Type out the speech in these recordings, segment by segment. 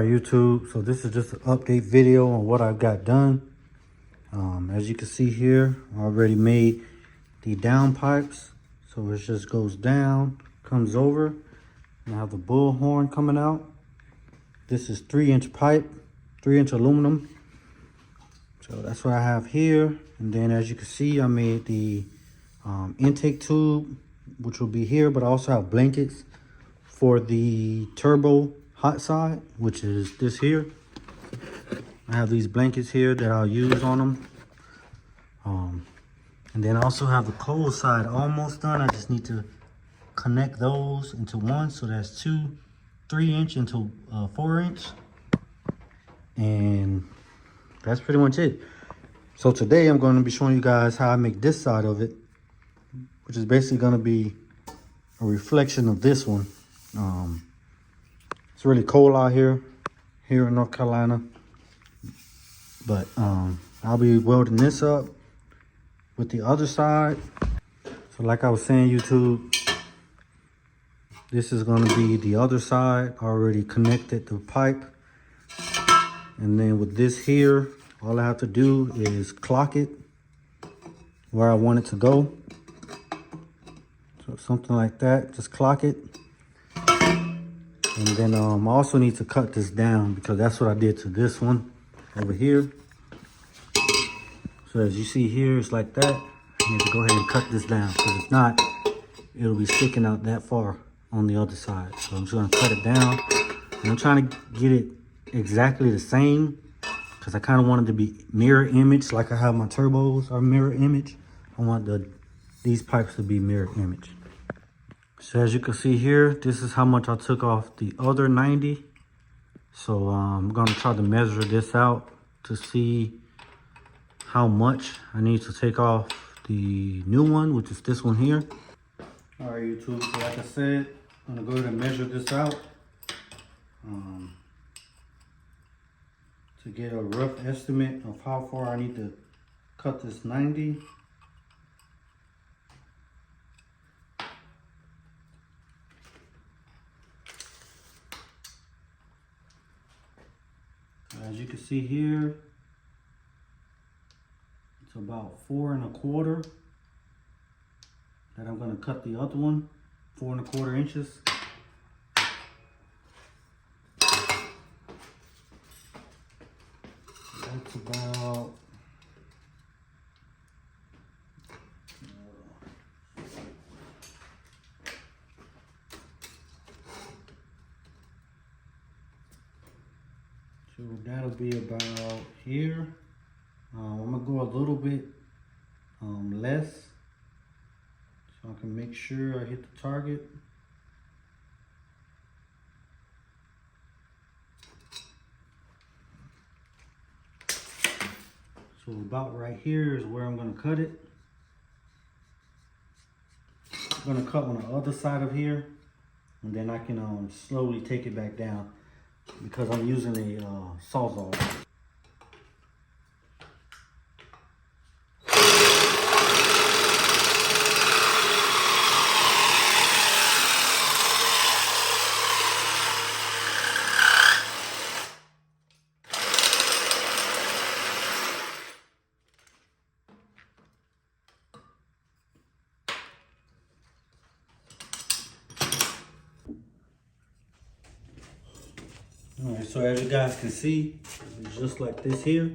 Alright YouTube, so this is just an update video on what I've got done. As you can see here, I already made the downpipes. So it just goes down, comes over, and I have the bull horn coming out. This is 3-inch pipe, 3-inch aluminum. So that's what I have here. And then as you can see, I made the intake tube, which will be here, but I also have blankets for the turbo hot side, which is this here. I have these blankets here that I'll use on them. And then I also have the cold side almost done. I just need to connect those into one. So that's 2 3-inch into 4-inch. And that's pretty much it. So today I'm going to be showing you guys how I make this side of it, which is basically going to be a reflection of this one. It's really cold out here in North Carolina, but I'll be welding this up with the other side. So like I was saying, YouTube, this is going to be the other side. I already connected the pipe, and then with this here, all I have to do is clock it where I want it to go. So something like that, just clock it. And then I also need to cut this down because that's what I did to this one over here. So as you see here, it's like that. I need to go ahead and cut this down because if not, it'll be sticking out that far on the other side. So I'm just gonna cut it down. And I'm trying to get it exactly the same because I kind of wanted to be mirror image, like I have my turbos are mirror image. I want these pipes to be mirror image. So as you can see here, this is how much I took off the other 90. So I'm gonna try to measure this out to see how much I need to take off the new one, which is this one here. All right, YouTube, so like I said, I'm gonna go ahead and measure this out to get a rough estimate of how far I need to cut this 90. As you can see here, it's about 4 1/4 that I'm going to cut the other one, 4 1/4 inches. That's about so that'll be about here. I'm gonna go a little bit less so I can make sure I hit the target. So about right here is where I'm gonna cut it. I'm gonna cut on the other side of here, and then I can slowly take it back down because I'm using a Sawzall. All right, so as you guys can see, it's just like this here.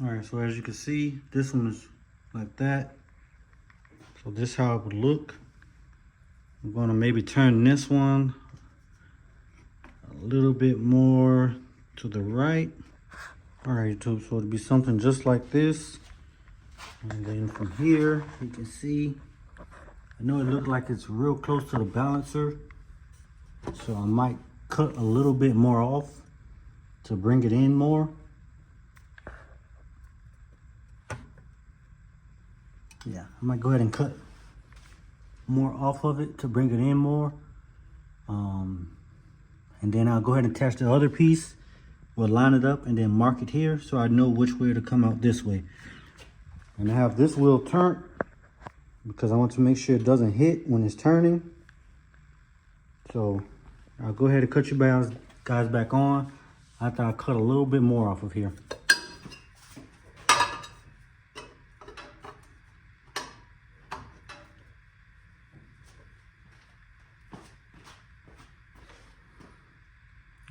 All right, so as you can see, this one is like that. So this is how it would look. I'm gonna maybe turn this one a little bit more to the right. All right, YouTube, so it'll be something just like this. And then from here, you can see, I know it looked like it's real close to the balancer, so I might cut a little bit more off to bring it in more. Yeah, I might go ahead and cut more off of it to bring it in more. And then I'll go ahead and attach the other piece. We'll line it up and then mark it here so I know which way to come out this way. And I have this wheel turned because I want to make sure it doesn't hit when it's turning. So I'll go ahead and cut you guys back on after I cut a little bit more off of here.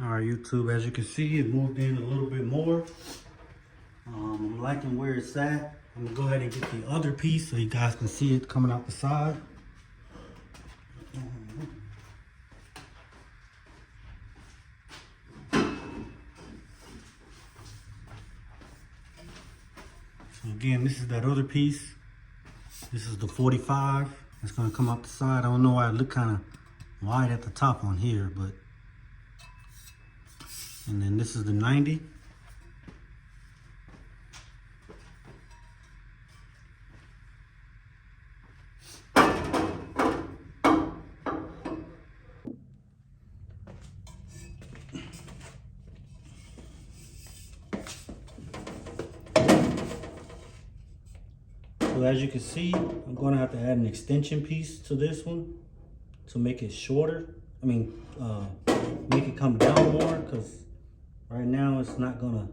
All right, YouTube, as you can see, it moved in a little bit more. I'm liking where it's at. I'm gonna go ahead and get the other piece so you guys can see it coming out the side. So again, this is that other piece. This is the 45. It's gonna come out the side. I don't know why it looked kind of wide at the top on here, but. And then this is the 90. So as you can see, I'm going to have to add an extension piece to this one to make it shorter. I mean, make it come down more, because right now it's not gonna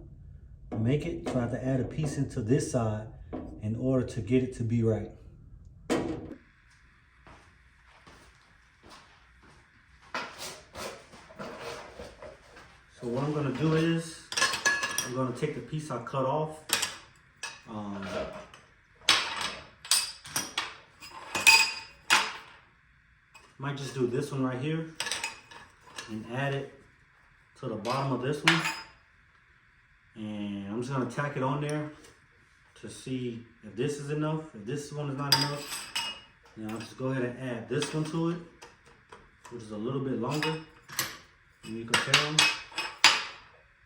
make it. So I have to add a piece into this side in order to get it to be right. So what I'm gonna do is, I'm gonna take the piece I cut off. Might just do this one right here and add it to the bottom of this one, and I'm just gonna tack it on there to see if this is enough. If this one is not enough, then I'll just go ahead and add this one to it, which is a little bit longer. And you can tell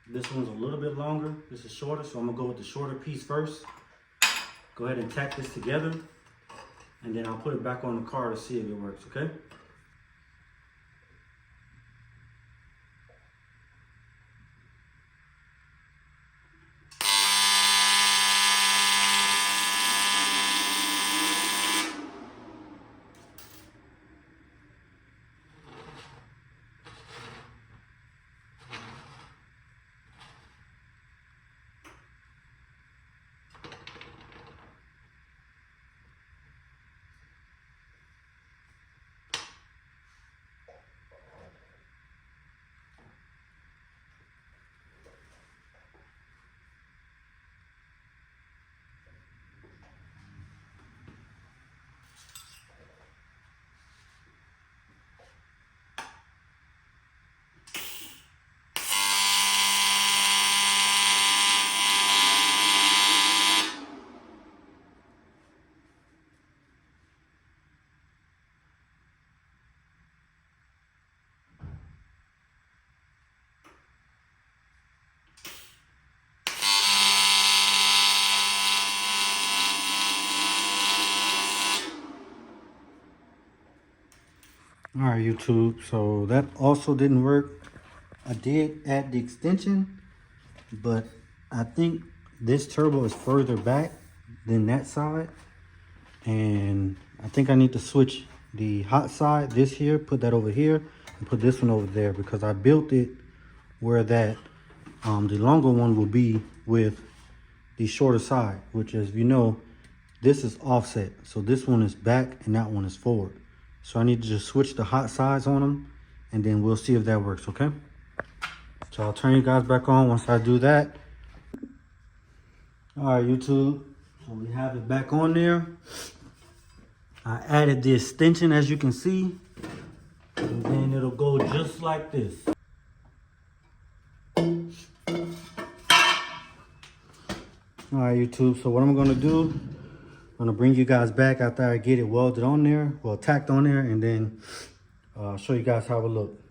this one's a little bit longer, this is shorter, so I'm gonna go with the shorter piece first. Go ahead and tack this together, and then I'll put it back on the car to see if it works, okay? All right, YouTube, so that also didn't work. I did add the extension, but I think this turbo is further back than that side. And I think I need to switch the hot side, this here, put that over here, and put this one over there, because I built it where that the longer one will be with the shorter side, which, as you know, this is offset. So this one is back and that one is forward. So I need to just switch the hot sides on them, and then we'll see if that works, okay? So I'll turn you guys back on once I do that. All right, YouTube, so we have it back on there. I added the extension, as you can see, and then it'll go just like this. All right, YouTube, so what I'm gonna do, I'm gonna bring you guys back after I get it welded on there, well, tacked on there, and then show you guys how it looks.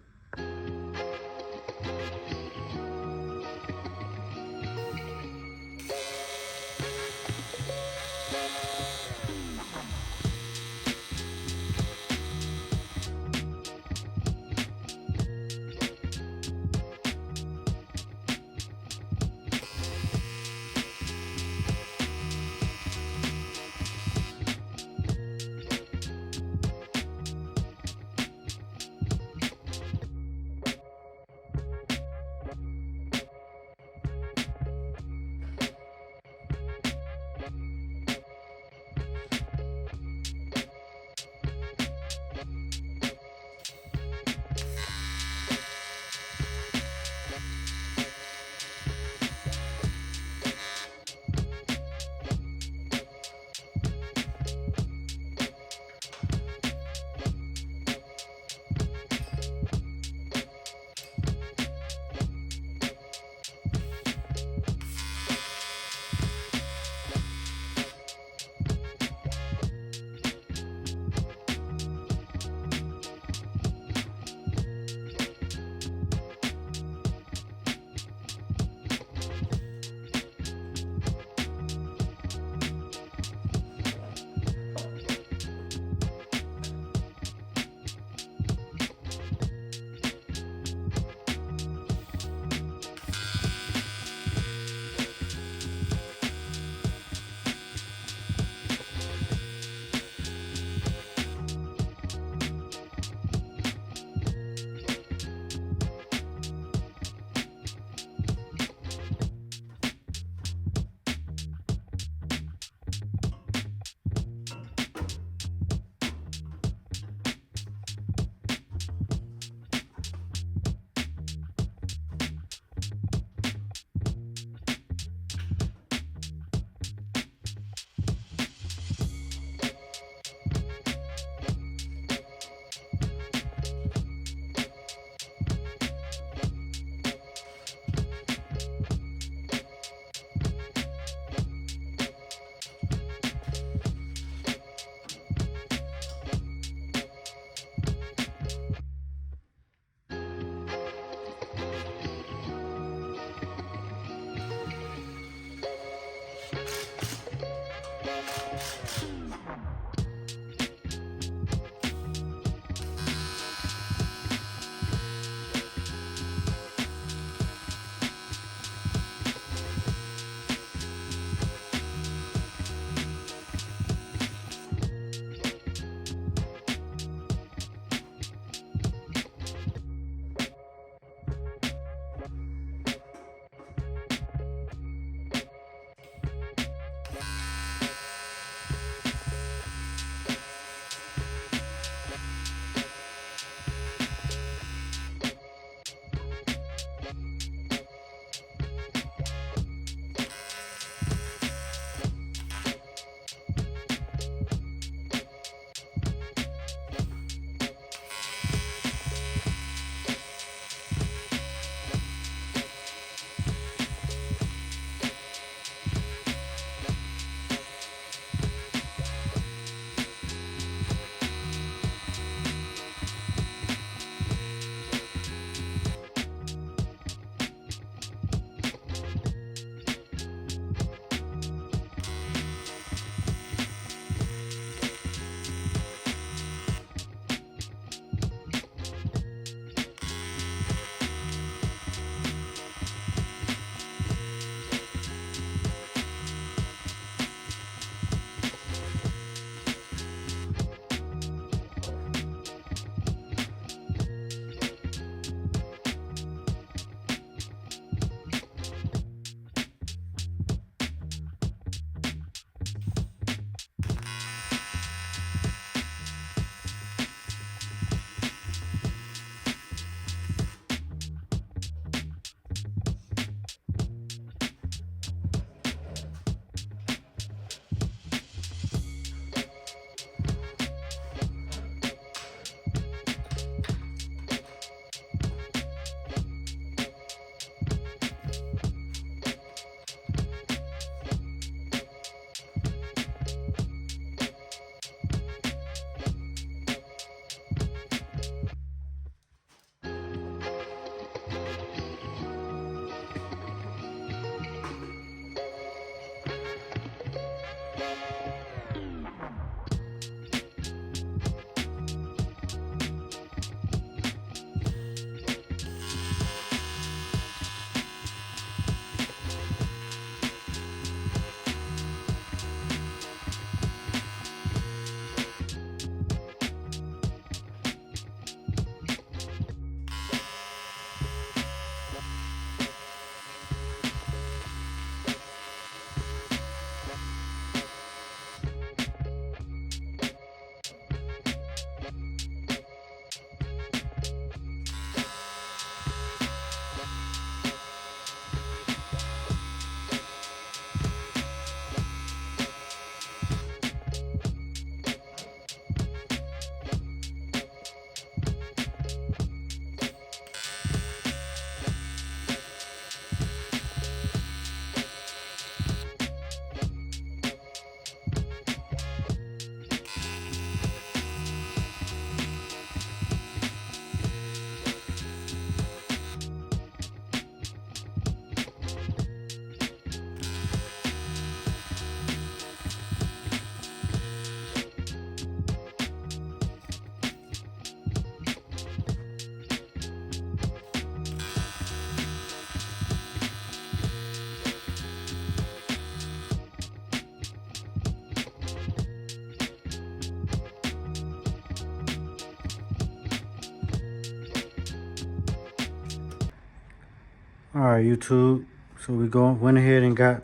All right, YouTube. So we went ahead and got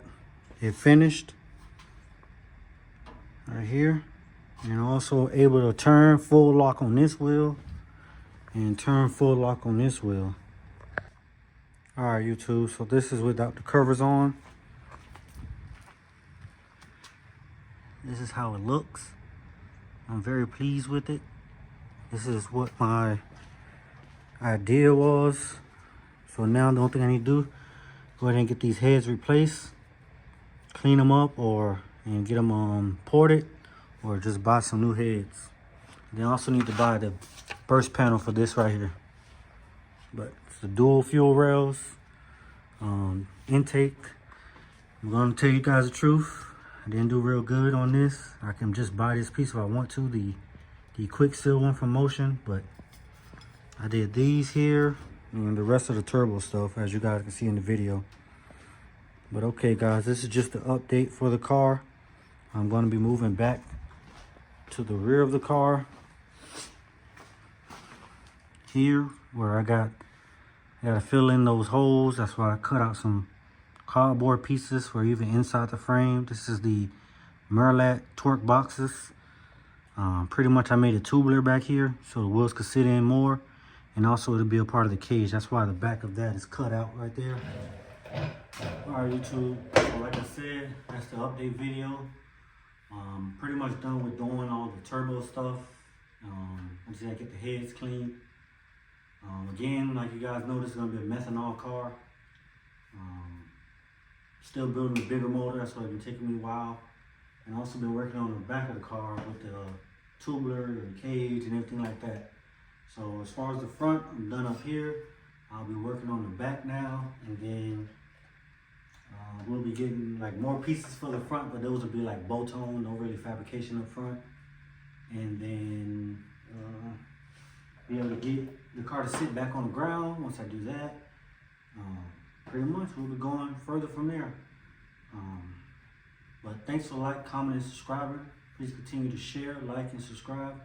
it finished right here, and also able to turn full lock on this wheel and turn full lock on this wheel. All right, YouTube. So this is without the covers on. This is how it looks. I'm very pleased with it. This is what my idea was. So now the only thing I need to do, go ahead and get these heads replaced, clean them up, and get them ported, or just buy some new heads. Then I also need to buy the burst panel for this right here. But it's the dual fuel rails, intake. I'm gonna tell you guys the truth. I didn't do real good on this. I can just buy this piece if I want to, the quick seal one from Motion, but I did these here and the rest of the turbo stuff, as you guys can see in the video. But okay guys, this is just the update for the car. I'm going to be moving back to the rear of the car here, where I gotta fill in those holes. That's why I cut out some cardboard pieces for even inside the frame. This is the Merlat torque boxes. Pretty much I made a tubular back here so the wheels could sit in more, and also it'll be a part of the cage. That's why the back of that is cut out right there. All right, YouTube, so like I said, that's the update video. Pretty much done with doing all the turbo stuff. I just gotta get the heads clean. Again, like you guys know, this is gonna be a methanol car. Still building a bigger motor, that's why it's been taking me a while. And also been working on the back of the car with the tubular and cage and everything like that. So as far as the front, I'm done up here. I'll be working on the back now, and then we'll be getting like more pieces for the front, but those will be like bow-tone, no really fabrication up front. And then be able to get the car to sit back on the ground. Once I do that, pretty much we'll be going further from there. But thanks for comment, and subscribing. Please continue to share, like, and subscribe.